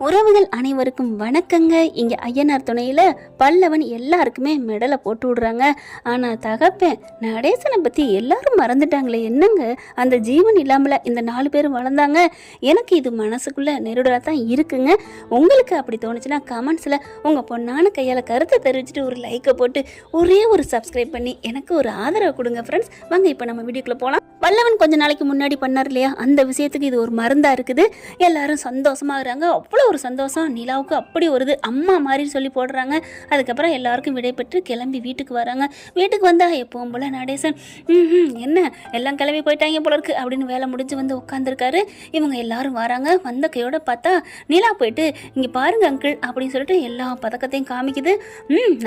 உறவுகள் அனைவருக்கும் வணக்கங்க. இங்கே ஐயனார் துணையில் பல்லவன் எல்லாருக்குமே மெடலை போட்டு விடுறாங்க. ஆனால் தகப்பேன் நடேசனை பற்றி எல்லாரும் மறந்துட்டாங்களே, என்னங்க அந்த ஜீவன் இல்லாமல் இந்த 4 பேரும் வளர்ந்தாங்க. எனக்கு இது மனசுக்குள்ளே நெருடலாக தான் இருக்குங்க. உங்களுக்கு அப்படி தோணுச்சுன்னா கமெண்ட்ஸில் உங்கள் பொண்ணான கையால் கருத்தை தெரிவிச்சுட்டு ஒரு லைக்கை போட்டு ஒரே ஒரு சப்ஸ்கிரைப் பண்ணி எனக்கு ஒரு ஆதரவு கொடுங்க ஃப்ரெண்ட்ஸ். வாங்க இப்போ நம்ம வீடியோக்குள்ளே போகலாம். பல்லவன் கொஞ்ச நாளைக்கு முன்னாடி பண்ணார் இல்லையா, அந்த விஷயத்துக்கு இது ஒரு மருந்தாக இருக்குது. எல்லாரும் சந்தோஷமாகறாங்க. அவ்வளோ ஒரு சந்தோஷம். நிலாவுக்கு அப்படி வருது, அம்மா மாதிரி சொல்லி போடுறாங்க. அதுக்கப்புறம் எல்லாருக்கும் விடை பெற்று கிளம்பி வீட்டுக்கு வராங்க. வீட்டுக்கு வந்தா எப்பவும் போல நடேசன் என்ன எல்லாம் கிளம்பி போயிட்டாங்க போல இருக்கு அப்படின்னு வேலை முடிஞ்சு வந்து உட்காந்துருக்காரு. இவங்க எல்லாரும் வராங்க. வந்த கையோட பார்த்தா நிலா போயிட்டு இங்கே பாருங்க அங்கிள் அப்படின்னு சொல்லிட்டு எல்லா பதக்கத்தையும் காமிக்குது.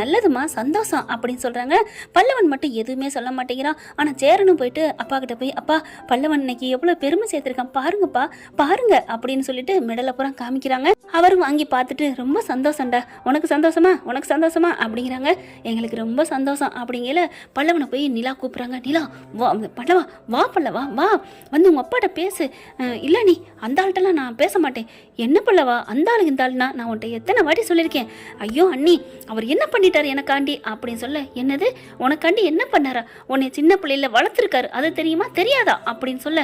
நல்லதுமா, சந்தோஷம் அப்படின்னு சொல்றாங்க. பல்லவன் மட்டும் எதுவுமே சொல்ல மாட்டேங்கிறான். ஆனால் சேரனும் போயிட்டு அப்பா கிட்ட போய், அப்பா பல்லவன் இன்னைக்கு எவ்வளோ பெருமை சேர்த்திருக்கான் பாருங்கப்பா பாருங்க அப்படின்னு சொல்லிட்டு மெடலை பூரா காமிக்கிறாங்க. அவரும் வாங்கி பார்த்துட்டு ரொம்ப சந்தோஷம்டா, உனக்கு சந்தோஷமா உனக்கு சந்தோஷமா அப்படிங்கிறாங்க. எங்களுக்கு ரொம்ப சந்தோஷம் அப்படிங்கல பல்லவனை போய் நிலா கூப்பிட்றாங்க. நிலா வா பல்லவா, வா பல்லவா வா, வந்து உங்கள் அப்பாட்ட பேசு. இல்லை நீ அந்த ஆள்கிட்டலாம் நான் பேச மாட்டேன். என்ன பல்லவா அந்த ஆளுக்கு இந்த ஆளுனா நான் உன்ட்ட எத்தனை வாட்டி சொல்லியிருக்கேன். ஐயோ அண்ணி அவர் என்ன பண்ணிட்டார் எனக்காண்டி அப்படின்னு சொல்ல, என்னது உனக்காண்டி என்ன பண்ணாரா, உன்னை சின்ன பிள்ளையில வளர்த்துருக்காரு அது தெரியுமா தெரியாதா அப்படின்னு சொல்ல,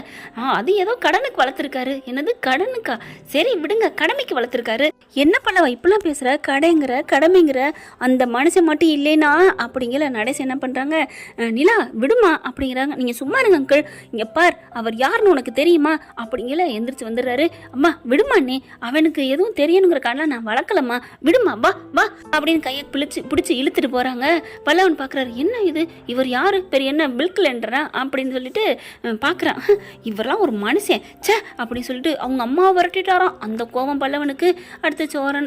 அது ஏதோ கடனுக்கு வளர்த்துருக்காரு. என்னது கடனுக்கா, சரி விடுங்க, கடமைக்கு வளர்த்துருக்காரு. என்ன பல்லவா இப்பெல்லாம் பேசுற, கடைங்கிற கடமைங்கிற அந்த மனுஷன் மட்டும் இல்லைனா அப்படிங்கிற நடேசன் என்ன பண்றாங்க, நிலா விடுமா அப்படிங்கிறாங்க. நீங்க சும்மா இருங்க அங்கிள், இங்க பார் அவர் யாருன்னு உனக்கு தெரியுமா அப்படிங்கிற எந்திரிச்சு வந்துடுறாரு. அம்மா விடுமா நீ, அவனுக்கு எதுவும் தெரியணுங்கிற காரணம் நான் வளர்க்கலம்மா, விடுமா வா வா அப்படின்னு கையை பிடிச்சி இழுத்துட்டு போறாங்க. பல்லவன் பாக்குறாரு, என்ன இது இவர் யாரு, பெரிய என்ன மில்க்லன்றா அப்படின்னு சொல்லிட்டு பாக்குறான். இவரெல்லாம் ஒரு மனுஷன் சே அப்படின்னு சொல்லிட்டு அவங்க அம்மாவை விரட்டிட்டாராம். அந்த கோபம் பல்லவனுக்கு. அடுத்து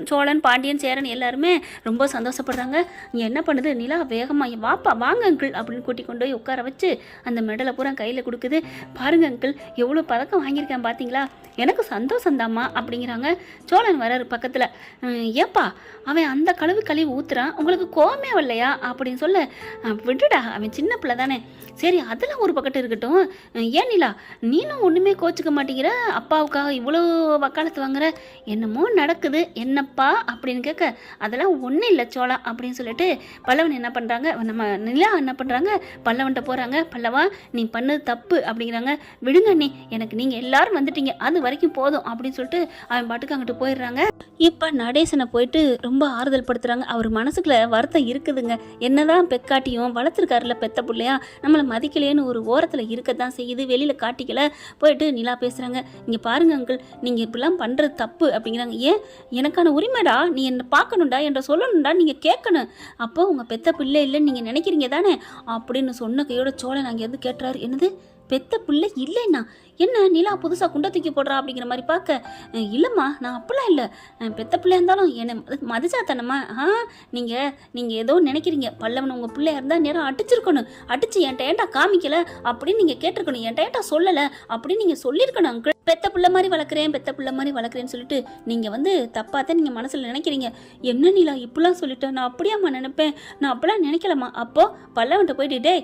சோழன் பாண்டியன் சேரன் எல்லாருமே ரொம்ப சந்தோஷப்படுறாங்க. இங்கே என்ன பண்ணுது நிலா, வேகமாக வாப்பா வாங்க அங்கிள் அப்படின்னு கூட்டி கொண்டு போய் உட்கார வச்சு அந்த மெடலை பூரா கையில் கொடுக்குது. பாருங்க அங்கிள் எவ்வளோ பதக்கம் வாங்கியிருக்கேன் பார்த்தீங்களா, எனக்கு சந்தோஷந்தாம்மா அப்படிங்கிறாங்க. சோழன் வராரு பக்கத்தில். ஏப்பா அவன் அந்த கழுவி ஊத்துறான், உங்களுக்கு கோவமே வரலையா அப்படின்னு சொல்ல, விட்டுடா அவன் சின்ன பிள்ளை தானே, சரி அதெல்லாம் ஒரு பக்கத்து இருக்கட்டும். ஏன் நிலா நீனும் ஒன்றுமே கோச்சிக்க மாட்டேங்கிற, அப்பாவுக்காக இவ்வளோ வக்காலத்து வாங்குற, என்னமோ நடக்குது என்னப்பா அப்படின்னு கேட்க, அதெல்லாம் ஒன்றும் இல்லை சோழா அப்படின்னு சொல்லிட்டு பல்லவன் என்ன பண்ணுறாங்க, நம்ம நிலா என்ன பண்ணுறாங்க, பல்லவன்கிட்ட போகிறாங்க. பல்லவா நீ பண்ணது தப்பு அப்படிங்கிறாங்க. விடுங்க நீ, எனக்கு நீங்கள் எல்லாரும் வந்துட்டீங்க, அது வரைக்கும் போதும் அப்படின்னு சொல்லிட்டு அவன் பாட்டுக்கு அங்கிட்டு போயிடுறாங்க. இப்போ நடேசனை போயிட்டு ரொம்ப ஆறுதல் படுத்துறாங்க. அவர் மனசுக்குள்ள வருத்தம் இருக்குதுங்க. என்னதான் பெக்காட்டியும் வளர்த்துருக்காருல பெத்த பிள்ளையா, நம்மளை மதிக்கலையேன்னு ஒரு ஓரத்தில் இருக்கத்தான் செய்யுது, வெளியில் காட்டிக்கல. போயிட்டு நிலா பேசுகிறாங்க. இங்கே பாருங்க அங்கிள் நீங்கள் இப்படிலாம் பண்ணுறது தப்பு அப்படிங்கிறாங்க. ஏன் எனக்கான உரிமைடா, நீ என்னை பார்க்கணுண்டா என்ற சொல்லணும்டா, நீங்கள் கேட்கணும், அப்போ உங்கள் பெத்த பிள்ளை இல்லைன்னு நீங்கள் நினைக்கிறீங்க தானே அப்படின்னு சொன்ன கையோட சோழன் அங்கேருந்து கேட்டுறாரு. என்னது பெத்த பிள்ளை இல்லைன்னா என்ன நிலா புதுசாக குண்டை தூக்கி போடுறா அப்படிங்கிற மாதிரி பார்க்க, இல்லைம்மா நான் அப்படிலாம் இல்லை, பெத்த பிள்ளையா இருந்தாலும் என்னை மதிச்சாத்தனம்மா. நீங்கள் ஏதோ நினைக்கிறீங்க, பல்லவன் உங்கள் பிள்ளையா இருந்தால் நேரம் அடிச்சிருக்கணும், அடிச்சு என்கிட்ட ஏன்டா காமிக்கல அப்படின்னு நீங்கள் கேட்டிருக்கணும், என்கிட்ட ஏன்டா சொல்லலை அப்படின்னு நீங்கள் சொல்லியிருக்கணும் அங்கிள். பெத்த பிள்ளை மாதிரி வளர்க்குறேன்னு சொல்லிட்டு நீங்கள் தப்பாக தான் நீங்கள் மனசில் நினைக்கிறீங்க. என்ன நிலா இப்படிலாம் சொல்லிட்டேன், நான் அப்படியாம்மா நினைப்பேன், நான் அப்படிலாம் நினைக்கலம்மா. அப்போது பல்லவன்ட்ட போயிட்டு, டே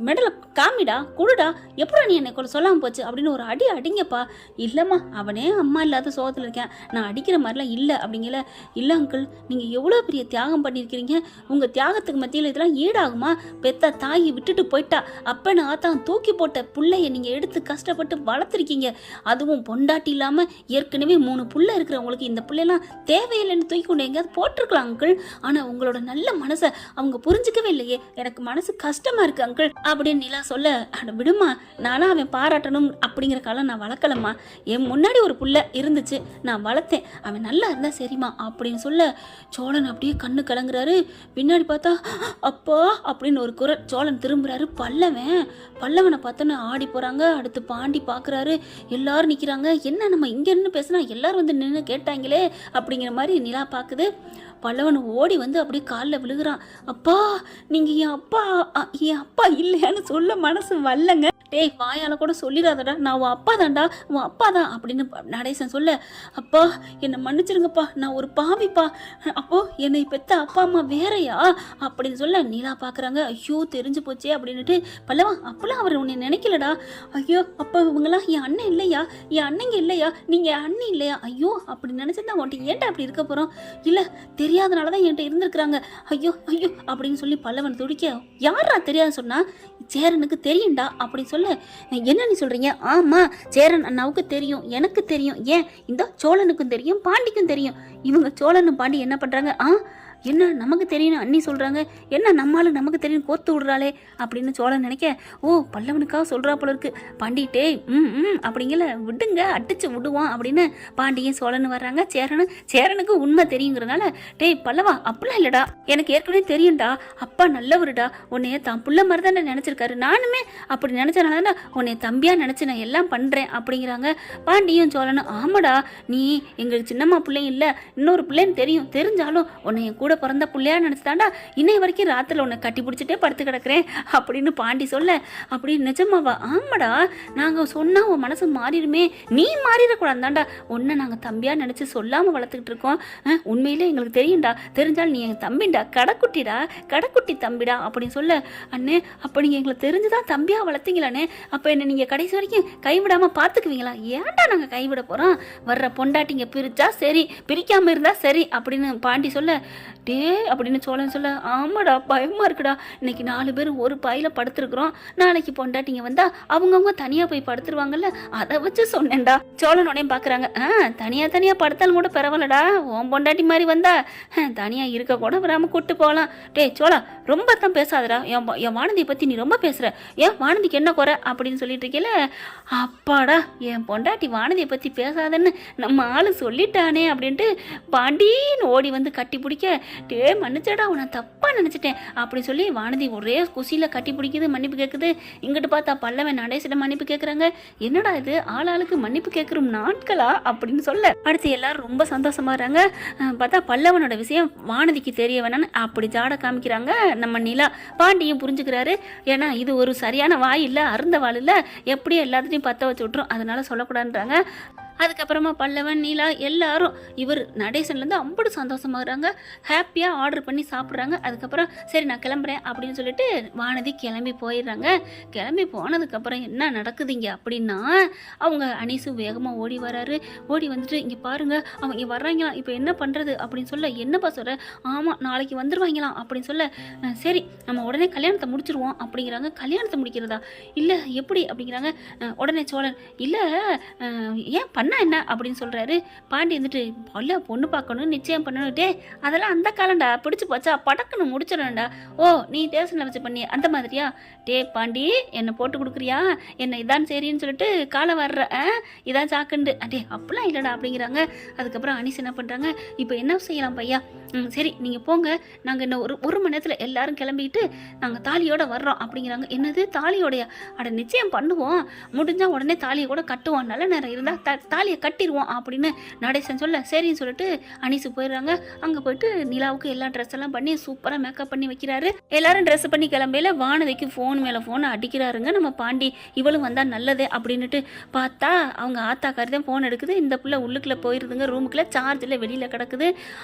மெடலை காமிடா கொடுடா, எப்படா நீ என்னை கூட சொல்லாமல் போச்சு அப்படின்னு ஒரு அடி அடிங்கப்பா. இல்லைம்மா அவனே அம்மா இல்லாத சோகத்தில் இருக்கேன், நான் அடிக்கிற மாதிரிலாம் இல்லை அப்படிங்கல. இல்லை அங்கிள் நீங்கள் எவ்வளோ பெரிய தியாகம் பண்ணியிருக்கிறீங்க, உங்கள் தியாகத்துக்கு மத்தியில் இதெல்லாம் ஈடாகுமா, பெத்த தாயை விட்டுட்டு போயிட்டா, அப்பன்னு ஆத்தான் தூக்கி போட்ட பிள்ளைய நீங்கள் எடுத்து கஷ்டப்பட்டு வளர்த்துருக்கீங்க, அதுவும் பொண்டாட்டி இல்லாமல் ஏற்கனவே 3 புள்ள இருக்கிறவங்களுக்கு இந்த பிள்ளைலாம் தேவையில்லைன்னு தூக்கி கொண்டு எங்கேயாவது போட்டிருக்கலாம் அங்கிள். ஆனால் உங்களோட நல்ல மனசை அவங்க புரிஞ்சிக்கவே இல்லையே, எனக்கு மனசு கஷ்டமாக இருக்குது அங்கிள் அப்படின்னு நிலா சொல்ல, விடுமா நானும் அவன் பாராட்டணும் அப்படிங்கிற காலம் நான் வளர்க்கலம்மா, என் முன்னாடி ஒரு புள்ள இருந்துச்சு நான் வளர்த்தேன், அவன் நல்லா இருந்தா சரிம்மா அப்படின்னு சொல்ல, சோழன் அப்படியே கண்ணு கலங்குறாரு. பின்னாடி பார்த்தா அப்பா அப்படின்னு ஒரு குரல். சோழன் திரும்புறாரு. பல்லவனை பார்த்தோன்னு ஆடி போறாங்க. அடுத்து பாண்டி பார்க்குறாரு. எல்லாரும் நிற்கிறாங்க. என்ன நம்ம இங்கே இருந்து பேசுனா எல்லாரும் நின்று கேட்டாங்களே அப்படிங்கிற மாதிரி நிலா பார்க்குது. பல்லவன் ஓடி அப்படியே காலில் விழுகிறான். அப்பா நீங்கள் என் அப்பா இல்லையான்னு சொல்ல மனசு வரலங்க. டேய் வாயால் கூட சொல்லிடாதடா, நான் உன் அப்பா தான்டா, உன் அப்பா தான் அப்படின்னு நடேசன் சொல்ல, அப்பா என்னை மன்னிச்சிருங்கப்பா, நான் ஒரு பாவிப்பா, அப்போ என்னை பெத்த அப்பா அம்மா வேறையா அப்படின்னு சொல்ல நீலா பார்க்குறாங்க. ஐயோ தெரிஞ்சு போச்சே அப்படின்னுட்டு, பல்லவா அப்பெல்லாம் அவர் உன்னை நினைக்கலடா, ஐயோ அப்போ இவங்களாம் என் அண்ணன் இல்லையா, என் அண்ணங்க இல்லையா, நீங்கள் அண்ணன் இல்லையா, ஐயோ அப்படி நினச்சிருந்தா உன்ட்டு ஏன்டா அப்படி இருக்க போகிறோம், இல்லை தெரியாதனால தான் என்கிட்ட இருந்திருக்கிறாங்க, ஐயோ ஐயோ அப்படின்னு சொல்லி பல்லவன் துடிக்க, யாரா தெரியாது சொன்னா, சேரனுக்கு தெரியும்டா அப்படின்னு சொல்ல, என்ன நீ சொல்றீங்க, ஆமா சேரன் அண்ணாவுக்கு தெரியும், எனக்கு தெரியும், ஏன் இந்த சோழனுக்கும் தெரியும், பாண்டிக்கும் தெரியும், இவங்க சோழனும் பாண்டி என்ன பண்றாங்க, என்ன நமக்கு தெரியணும் அண்ணி சொல்கிறாங்க, என்ன நம்மளும் நமக்கு தெரியும் கோத்து விடுறாளே அப்படின்னு சோழன் நினைக்க, ஓ பல்லவனுக்காக சொல்கிறா போல இருக்கு, பாண்டிட்டே அப்படிங்கல விடுங்க அடிச்சு விடுவான் அப்படின்னு பாண்டியும் சோழன் வர்றாங்க. சேரனுக்கு உண்மை தெரியுங்கிறனால, டேய் பல்லவா அப்படிலாம் இல்லைடா, எனக்கு ஏற்கனவே தெரியும்டா, அப்பா நல்லவருடா, உன்னைய தான் புள்ள மாதிரி தானே நினச்சிருக்காரு, நானுமே அப்படி நினச்சனால தான் உன்னைய தம்பியாக நினச்சி நான் எல்லாம் பண்ணுறேன் அப்படிங்கிறாங்க. பாண்டியும் சோழனும், ஆமாடா நீ எங்களுக்கு சின்னம்மா பிள்ளையும் இல்லை, இன்னொரு பிள்ளைன்னு தெரியும், தெரிஞ்சாலும் உன்னைய கூட பிறந்த பிள்ளையா நினைச்சுதாண்டா இன்னை வரைக்கும் ராத்திரில உன்னை கட்டி பிடிச்சிட்டே படுத்து கிடக்குறேன் அப்படின்னு பாண்டி சொல்ல, அப்படி நிஜமாவா, ஆமாடா நாங்க சொன்னா உன் மனசு மாறிடுமே, நீ மாறிடக்கூடாதாண்டா, உன்னை நாங்க தம்பியா நினைச்சு சொல்லாம வளர்த்துக்கிட்டு இருக்கோம், உண்மையிலே எங்களுக்கு தெரியும்டா, தெரிஞ்சாலும் நீ எங்க தம்பிடா, கடைக்குட்டி தம்பிடா அப்படின்னு சொல்ல, அண்ணே அப்ப நீங்க எங்களை தெரிஞ்சுதான் தம்பியா வளர்த்தீங்களானே, அப்ப என்ன நீங்க கடைசி வரைக்கும் கைவிடாம பாத்துக்குவீங்களா, ஏன்டா நாங்க கைவிட போறோம், வர்ற பொண்டாட்டிங்க பிரிச்சா சரி, பிரிக்காம இருந்தா சரி அப்படின்னு பாண்டி சொல்ல, டே அப்படின்னு சோழன் சொல்ல, ஆமாடா பயமா இருக்குடா, இன்னைக்கு 4 பேர் ஒரு பாயில படுத்துருக்குறோம், நாளைக்கு பொண்டாட்டிங்க வந்தா அவங்கவுங்க தனியா போய் படுத்துருவாங்கல்ல, அதை வச்சு சொன்னேன்டா. சோழன் உடனே பாக்குறாங்க, தனியா படுத்தாலும் கூட பரவாயில்லடா, உன் பொண்டாட்டி மாதிரி வந்தா தனியா இருக்க கூட வராம கூட்டு போகலாம். டே சோழா ரொம்ப தான் பேசாதடா, என் வானதியை பத்தி நீ ரொம்ப பேசுற, ஏன் வானதிக்கு என்ன குறை அப்படின்னு சொல்லிட்டு இருக்கல, அப்பாடா என் பொண்டாட்டி வானதியை பத்தி பேசாதன்னு நம்ம ஆளு சொல்லிட்டானே அப்படின்ட்டு பாண்டின்னு ஓடி வந்து கட்டி பிடிக்க, டே மன்னிச்சடா உன்னை தப்பா நினைச்சிட்டேன் அப்படி சொல்லி வானதி ஒரே குசியில கட்டி பிடிக்குது, மன்னிப்பு கேட்குது. இங்கிட்டு பார்த்தா பல்லவன் நடேசிட மன்னிப்பு கேட்குறாங்க. என்னடா இது ஆளாளுக்கு மன்னிப்பு கேட்குறோம் நாட்களா அப்படின்னு சொல்ல, அடுத்து எல்லாரும் ரொம்ப சந்தோஷமாகறாங்க. பார்த்தா பல்லவனோட விஷயம் வானதிக்கு தெரிய வேணான்னு அப்படி ஜாட காமிக்கிறாங்க நம்ம நிலா. பாண்டியும் புரிஞ்சுக்கிறாரு, ஏன்னா இது ஒரு சரியான வாய் இல்லை, அருந்த வாள் இல்லை, எப்படியும் எல்லாத்தையும் பற்ற வச்சு விட்டுரும், அதனால சொல்லக்கூடாதுன்றாங்க. அதுக்கப்புறமா பல்லவன் நீலா எல்லாரும் இவர் நடேசன்லேருந்து அம்புடு சந்தோஷமாகறாங்க, ஹாப்பியாக ஆர்டர் பண்ணி சாப்பிட்றாங்க. அதுக்கப்புறம் சரி நான் கிளம்புறேன் அப்படின்னு சொல்லிட்டு வானதி கிளம்பி போயிடுறாங்க. கிளம்பி போனதுக்கப்புறம் என்ன நடக்குதுங்க அப்படின்னா, அவங்க அனீசு வேகமாக ஓடி வராரு. ஓடி வந்துட்டு, இங்கே பாருங்கள் அவங்க வர்றாங்களாம், இப்போ என்ன பண்ணுறது அப்படின்னு சொல்ல, என்னப்பா சொல்கிற, ஆமாம் நாளைக்கு வந்துடுவாங்களாம் அப்படின்னு சொல்ல, சரி நம்ம உடனே கல்யாணத்தை முடிச்சிருவோம் அப்படிங்கிறாங்க. கல்யாணத்தை முடிக்கிறதா, இல்லை எப்படி அப்படிங்கிறாங்க. உடனே சோழன், இல்லை ஏன் பண்ண என்ன அப்படின்னு சொல்கிறாரு. பாண்டி வந்துட்டு, பல்ல பொண்ணு பார்க்கணும் நிச்சயம் பண்ணணுட்டே, அதெல்லாம் அந்த காலண்டா, பிடிச்சி போச்சா படக்குன்னு முடிச்சிடணும்டா, ஓ நீ டேஷனில் வச்சு பண்ணி அந்த மாதிரியா, டே பாண்டி என்னை போட்டு கொடுக்குறியா, என்னை இதான் சரின்னு சொல்லிட்டு காலை வர்ற இதான் சாக்குண்டு, அடே அப்படிலாம் இல்லைடா அப்படிங்கிறாங்க. அதுக்கப்புறம் அனீஸ் என்ன பண்ணுறாங்க, இப்போ என்ன செய்யலாம் பையா, சரி நீங்கள் போங்க, நாங்கள் இன்னும் ஒரு மணி நேரத்தில் எல்லாரும் கிளம்பிட்டு நாங்கள் தாலியோட வர்றோம் அப்படிங்கிறாங்க. என்னது தாலியோடையா, அட நிச்சயம் பண்ணுவோம், முடிஞ்சால் உடனே தாலியை கூட கட்டுவோம், நல்ல நேரம் இருந்தால் தாலியை கட்டிடுவோம் அப்படின்னு நடேசன் சொல்ல, சரின்னு சொல்லிட்டு அனீஸு போயிடுறாங்க. அங்கே போயிட்டு நிலாவுக்கு எல்லா ட்ரெஸ் எல்லாம் பண்ணி சூப்பராக மேக்கப் பண்ணி வைக்கிறாரு. எல்லாரும் ட்ரெஸ் பண்ணி கிளம்பையில வானதிக்கு ஃபோன் மேலே ஃபோன் அடிக்கிறாருங்க நம்ம பாண்டி. இவளும் வந்தால் நல்லதே அப்படின்னுட்டு பார்த்தா அவங்க ஆத்தாக்காரி தான் ஃபோன் எடுக்குது. இந்த பிள்ளை உள்ளுக்குள்ளே போயிருதுங்க, ரூமுக்குள்ளே சார்ஜில் வெளியில் கிடக்குது.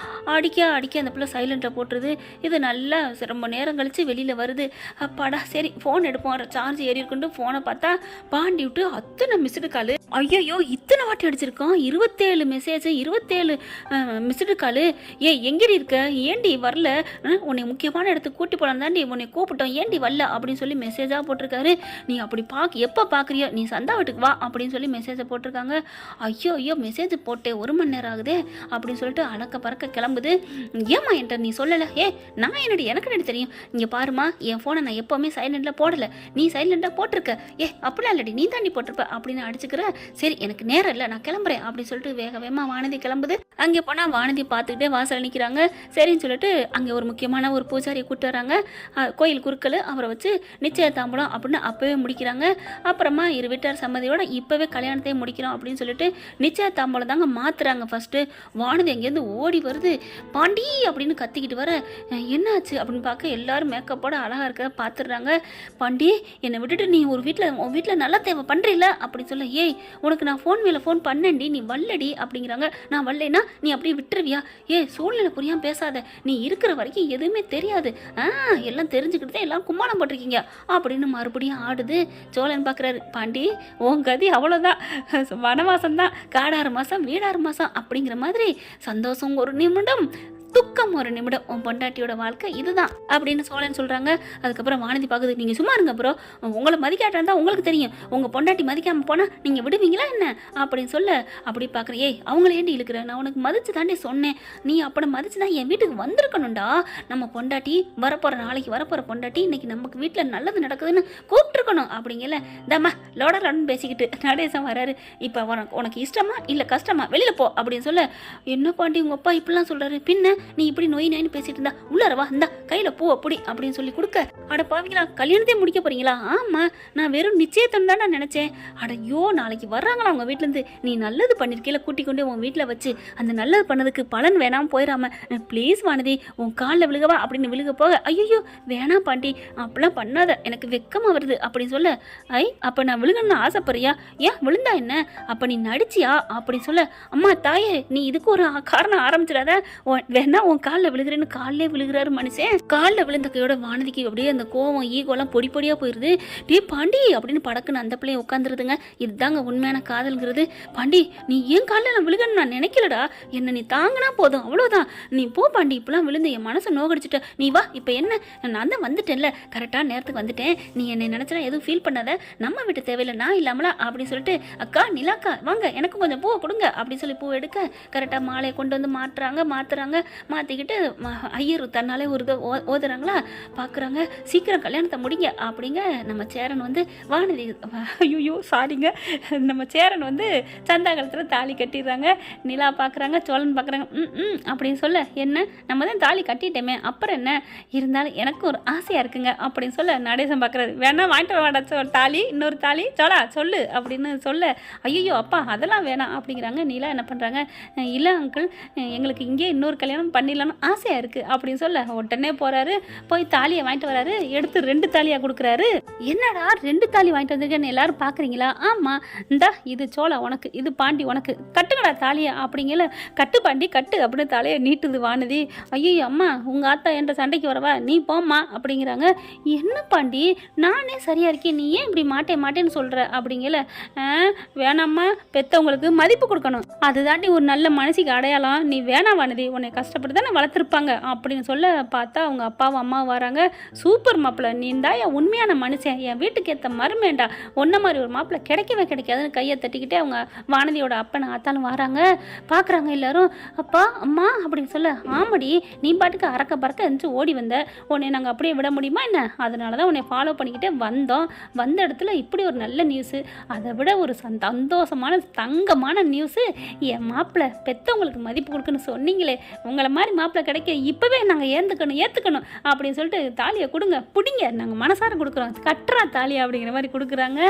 அடிக்க அந்த பிள்ளை சைலண்ட்டில் போட்டுருது. இது நல்லா ரொம்ப நேரம் கழித்து வெளியில் வருது. அப்பாடா சரி ஃபோன் எடுப்போம், சார்ஜ் ஏறி இருக்குன்ட்டு ஃபோனை பார்த்தா பாண்டி விட்டு அத்தனை மிஸ்டு காலு. ஐயோ இத்தனை வாட்டி அடிச்சிருக்கோம், 27 மெசேஜ், 27 மிஸ்டு காலு. எங்கடி இருக்க, ஏண்டி வரல, உன்னை முக்கியமான இடத்துக்கு கூட்டி போலாம் தாண்டி உன்னை கூப்பிட்டோம், ஏண்டி வரல அப்படின்னு சொல்லி மெசேஜாக போட்டிருக்காரு. நீ அப்படி எப்போ பார்க்குறியோ நீ சந்தா வீட்டுக்கு வா அப்படின்னு சொல்லி மெசேஜை போட்டிருக்காங்க. ஐயோ மெசேஜ் போட்டே 1 மணி நேரம் ஆகுது அப்படின்னு சொல்லிட்டு அலக்க பறக்க கிளம்புது. ஏம்மா என்கிட்ட நீ சொல்லலை, நான் எனக்கு என்னடி தெரியும், இங்கே பாருமா என் ஃபோனை நான் எப்போவுமே சைலண்டில் போடலை, நீ சைலண்டாக போட்டிருக்க, அப்படிலாம் இல்லடி நீ தாண்டி போட்டிருப்ப அப்படின்னு அடிச்சுக்கிற. சரி எனக்கு நேரம் இல்லை, நான் கிளம்புறேன் அப்படின்னு சொல்லிட்டு வேக வேகமாக வானதி கிளம்புது. அங்கே போனால் வானதி பார்த்துக்கிட்டே வாசல் நிற்கிறாங்க. சரின்னு சொல்லிட்டு அங்கே ஒரு முக்கியமான ஒரு பூஜாரியை கூப்பிட்டு வராங்க. கோயில் குறுக்கள் அவரை வச்சு நிச்சயதாம்பலம் அப்படின்னு அப்போவே முடிக்கிறாங்க. அப்புறமா இரு வீட்டார் சம்மதியோட இப்போவே கல்யாணத்தையே முடிக்கிறோம் அப்படின்னு சொல்லிட்டு நிச்சயதாம்பலம் தாங்க மாத்துறாங்க. ஃபர்ஸ்ட்டு வானதி அங்கேருந்து ஓடி வருது. பாண்டி அப்படின்னு கத்திக்கிட்டு வர என்னாச்சு அப்படின்னு பார்க்க எல்லாரும் மேக்கப்போட அழகாக இருக்க பார்த்துடுறாங்க. பாண்டி என்னை விட்டுட்டு நீ உன் வீட்டில் நல்லா தேவை பண்ணுறீல அப்படின்னு சொல்ல, ஏய் உனக்கு நான் ஃபோன் மேலே ஃபோன் பண்ணேன்டி நீ வல்லடி அப்படிங்கிறாங்க. நான் வரலைன்னா நீ அப்படியே விட்டுருவியா? சூழ்நிலை புரியாமல் பேசாத, நீ இருக்கிற வரைக்கும் எதுவுமே தெரியாது, எல்லாம் தெரிஞ்சுக்கிட்டு தான் எல்லாரும் கும்மாளம் போட்டிருக்கீங்க அப்படின்னு மறுபடியும் ஆடுது. சோழன் பார்க்குறாரு, பாண்டி உன் கதி அவ்வளோதான், வனவாசம் தான், காடாறு மாதம் வீடாறு மாதம் அப்படிங்கிற மாதிரி சந்தோஷம் ஒரு நிமிடம், துக்கம் ஒரு நிமிடம், உன் பொண்டாட்டியோட வாழ்க்கை இதுதான் அப்படின்னு சோழன் சொல்கிறாங்க. அதுக்கப்புறம் வானதி பார்க்குது, நீங்கள் சும்மா இருங்க ப்ரோ, உங்களை மதிக்காட்டான் தான் உங்களுக்கு தெரியும், உங்கள் பொண்டாட்டி மதிக்காமல் போனால் நீங்கள் விடுவீங்களா என்ன அப்படின்னு சொல்ல, அப்படி பார்க்குறேன். அவங்கள ஏண்டி இழுக்கிற, நான் உனக்கு மதிச்சு தாண்டி சொன்னேன், நீ அப்படி மதிச்சு தான் என் வீட்டுக்கு வந்திருக்கணும்டா, நம்ம பொண்டாட்டி வரப்போகிற நாளைக்கு வரப்போகிற பொண்டாட்டி இன்னைக்கு நமக்கு வீட்டில் நல்லது நடக்குதுன்னு கூப்பிட்டுருக்கணும் அப்படிங்கல. தம்மா லோடலன்னு பேசிக்கிட்டு நடேசம் வராரு. இப்போ உனக்கு இஷ்டமா இல்லை கஷ்டமா வெளியில் போ அப்படின்னு சொல்ல, என்ன பாண்டி உங்கள் அப்பா இப்படிலாம் சொல்கிறாரு, பின்ன நீ இப்படி நோய் நோயின்னு பேசிட்டு இருந்தா உள்ளரவா இந்தா கையில பூ அப்படி அப்படின்னு சொல்லி கொடுக்க, அட பாவீங்களா கல்யாணத்தையே முடிக்க போறீங்களா? ஆமா, நான் வெறும் நிச்சயத்தம் தான் நான் நினைச்சேன். அடையோ நாளைக்கு வர்றாங்களா அவங்க வீட்டுல இருந்து, நீ நல்லது பண்ணிருக்கீல, கூட்டி கொண்டு உன் வீட்டுல வச்சு அந்த நல்லது பண்ணதுக்கு பலன் வேணாம் போயிடாம ப்ளீஸ் வானதி உன் காலில் விழுகவா அப்படின்னு விழுக போக, ஐயோ வேணாம் பாண்டி அப்படிலாம் பண்ணாத, எனக்கு வெக்கமா வருது அப்படின்னு சொல்ல, அப்ப நான் விழுகணும்னு ஆசைப்படுறியா? ஏன் விழுந்தா என்ன, அப்ப நீ நடிச்சியா அப்படின்னு சொல்ல, அம்மா தாயே நீ இதுக்கு ஒரு காரணம் ஆரம்பிச்சிடாத, வேணா உன் காலில் விழுகிறேன்னு காலிலே விழுகிறாரு மனுஷன். காலில் விழுந்த கையோட வானதிக்கு அப்படியே அந்த கோவம் ஈகோலாம் பொடி பொடியா போயிருது. டே பாண்டி அப்படின்னு படக்குன்னு அந்த பிள்ளைய உட்காந்துருதுங்க. இதுதாங்க உண்மையான காதல்ங்கிறது. பாண்டி நீ ஏன் காலில் நான் விழுகன்னு நான் நினைக்கலடா, என்ன நீ தாங்கினா போதும் அவ்வளோதான், நீ போ பாண்டி, இப்பெல்லாம் விழுந்து என் மனசை நோகடிச்சிட்ட, நீ வா இப்போ என்ன, நான் தான் வந்துட்டேன்ல கரெக்டாக நேரத்துக்கு வந்துட்டேன், நீ என்னை நினைச்சா எதுவும் ஃபீல் பண்ணாத, நம்ம வீட்டு தேவையில்லை நான் இல்லாமலா அப்படின்னு சொல்லிட்டு, அக்கா நிலாக்கா வாங்க எனக்கு கொஞ்சம் பூவை கொடுங்க அப்படின்னு சொல்லி பூ எடுக்க கரெக்டாக மாலையை கொண்டு வந்து மாற்றுறாங்க. மாற்றிக்கிட்டு ஐயர் தன்னாலே ஒரு ஓதுறாங்களா பார்க்குறாங்க. சீக்கிரம் கல்யாணத்தை முடிங்க அப்படிங்க. நம்ம சேரன் வந்து வானதி ஐயோ சாரிங்க, நம்ம சேரன் வந்து சந்தா காலத்தில் தாலி கட்டிடுறாங்க. நிலா பார்க்குறாங்க, சோழன் பார்க்குறாங்க. அப்படின்னு சொல்ல, என்ன நம்ம தான் தாலி கட்டிட்டோமே அப்புறம் என்ன, இருந்தாலும் எனக்கு ஒரு ஆசையாக இருக்குங்க அப்படின்னு சொல்ல, நடேசம் பார்க்குறாரு, வேணா வாங்கிட்டு வாடா தாலி, இன்னொரு தாலி சோழா சொல்லு அப்படின்னு சொல்ல, ஐயோ அப்பா அதெல்லாம் வேணாம் அப்படிங்கிறாங்க. நிலா என்ன பண்ணுறாங்க, இல்லை அங்கிள் எங்களுக்கு இங்கே இன்னொரு கல்யாணம் பண்ணிடலான்னு ஆசையாக இருக்குது அப்படின்னு சொல்ல, உடனே போகிறாரு, போய் தாலியை வாங்கிட்டு வராரு. எடுத்து 2 தாலியாக கொடுக்குறாரு. என்னடா 2 தாலி வாங்கிட்டு வந்திருக்கேன்னு எல்லாரும் பார்க்குறீங்களா? ஆமாம் இந்தா இது சோளா உனக்கு, இது பாண்டி உனக்கு, கட்டுங்கடா தாலியை அப்படிங்கல. கட்டு பாண்டி கட்டு அப்படின்னு தலையை நீட்டுது வானதி. ஐயோ அம்மா உங்கள் ஆத்தா என்ற சண்டைக்கு வரவா, நீ போம்மா அப்படிங்கிறாங்க. என்ன பாண்டி நானே சரியா இருக்கேன், நீ ஏன் இப்படி மாட்டேன்னு சொல்கிற அப்படிங்கல. வேணாம்மா பெற்றவங்களுக்கு மதிப்பு கொடுக்கணும், அதுதாண்டி ஒரு நல்ல மனசுக்கு அடையாளம், நீ வேணாம் வானதி உன்னை கஷ்டப்பட்டு தானே வளர்த்துருப்பாங்க அப்படின்னு சொல்ல, பார்த்தா அவங்க அப்பாவும் அம்மாவும் வராங்க. சூப்பர் மாப்பிள்ளை, நீ தான் என் உண்மையான மனுஷன், என் வீட்டுக்கு ஏற்ற மருமேண்டா, ஒன்ன மாதிரி ஒரு மாப்பிள்ளை கிடைக்கவே கிடைக்காதுன்னு கையை தட்டிக்கிட்டே அவங்க வானதியோட அப்பனை ஆத்தாலும் வராங்க. பார்க்குறாங்க எல்லாரும், அப்பா அம்மா அப்படின்னு சொல்ல, ஆமாடி நீ பாட்டுக்கு அறக்க பறக்க இருந்துச்சு ஓடி வந்த, உன்னை நாங்கள் அப்படியே விட முடியுமா என்ன, அதனால தான் உன்னை ஃபாலோ பண்ணிக்கிட்டே வந்தோம். வந்த இடத்துல இப்படி ஒரு நல்ல நியூஸு, அதை விட ஒரு சந்தோஷமான தங்கமான நியூஸு, என் மாப்பிள்ளை பெற்றவங்களுக்கு மதிப்பு கொடுக்குன்னு சொன்னீங்களே, உங்களை மாதிரி மாப்பிள்ளை கிடைக்க இப்போவே நாங்கள் ஏற்றுக்கணும் அப்படின்னு சொல்லிட்டு, தாலியை கொடுங்க பிடிங்க, நாங்கள் மனசார கொடுக்குறோம், கட்டுறா தாலி அப்படிங்கிற மாதிரி கொடுக்குறாங்க.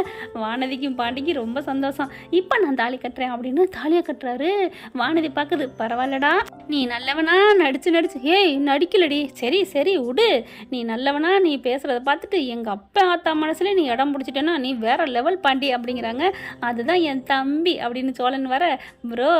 வானதிக்கும் பாண்டிக்கும் ரொம்ப சந்தோஷம். இப்போ நான் தாலி கட்டுறேன் அப்படின்னு தாலியை கட்டுறாரு. வானதி பார்க்குது, பரவாயில்லடா நீ நல்லவனா நடிச்சு நடிக்கலடி, சரி விடு, நீ நல்லவனா நீ பேசுகிறத பார்த்துட்டு எங்கள் அப்பா ஆத்தா மனசுல நீ இடம் பிடிச்சிட்டேன்னா நீ வேற லெவல் பாண்டி அப்படிங்கிறாங்க. அதுதான் என் தம்பி அப்படின்னு சோழன் வர, ப்ரோ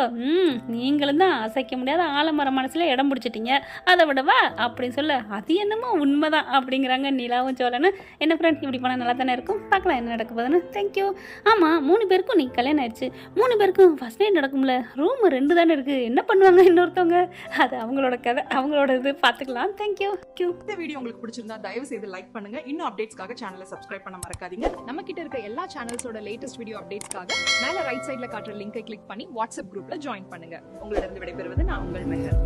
நீங்களும் தான் அசைக்க முடியாத ஆலமரம் மனசுல இடம் பிடிச்சிட்டீங்க, அதை விடவா அப்படின்னு சொல்ல, அது என்னமோ உண்மைதான் அப்படிங்கிறாங்க நிலாவும் சோழனும். என்ன ஃப்ரெண்ட் இப்படி பண்ணால் நல்லா தானே இருக்கும், பார்க்கலாம் என்ன நடக்க போதுன்னு. தேங்க்யூ. ஆமாம் 3 பேருக்கும் நீ கல்யாணம் ஆயிடுச்சு, 3 பேருக்கும் ஃபர்ஸ்ட் நைட் நடக்கும்ல, ரூம் 2 தானே இருக்குது, என்ன பண்ணுவாங்க இன்னொருத்தவங்க, அது அவங்களோட கதை, அவங்களோட இது பார்த்துக்கலாம். தேங்க்யூ. இந்த வீடியோ உங்களுக்கு பிடிச்சிருந்தா தயவு செய்து லைக் பண்ணுங்க. இன்னும் அப்டேட்ஸ்க்காக சேனலை சப்ஸ்கிரைப் பண்ண மறக்காதீங்க. நம்ம கிட்ட இருக்க எல்லா சேனல்ஸோட லேட்டஸ்ட் வீடியோ அப்டேட்ஸ்க்காக மேல ரைட் சைட்ல காட்டுற லிங்கை கிளிக் பண்ணி வாட்ஸ்அப் குரூப்ல ஜாயின் பண்ணுங்க. உங்களிடம் விடைபெறுவது நான் உங்கள் மெஹர்.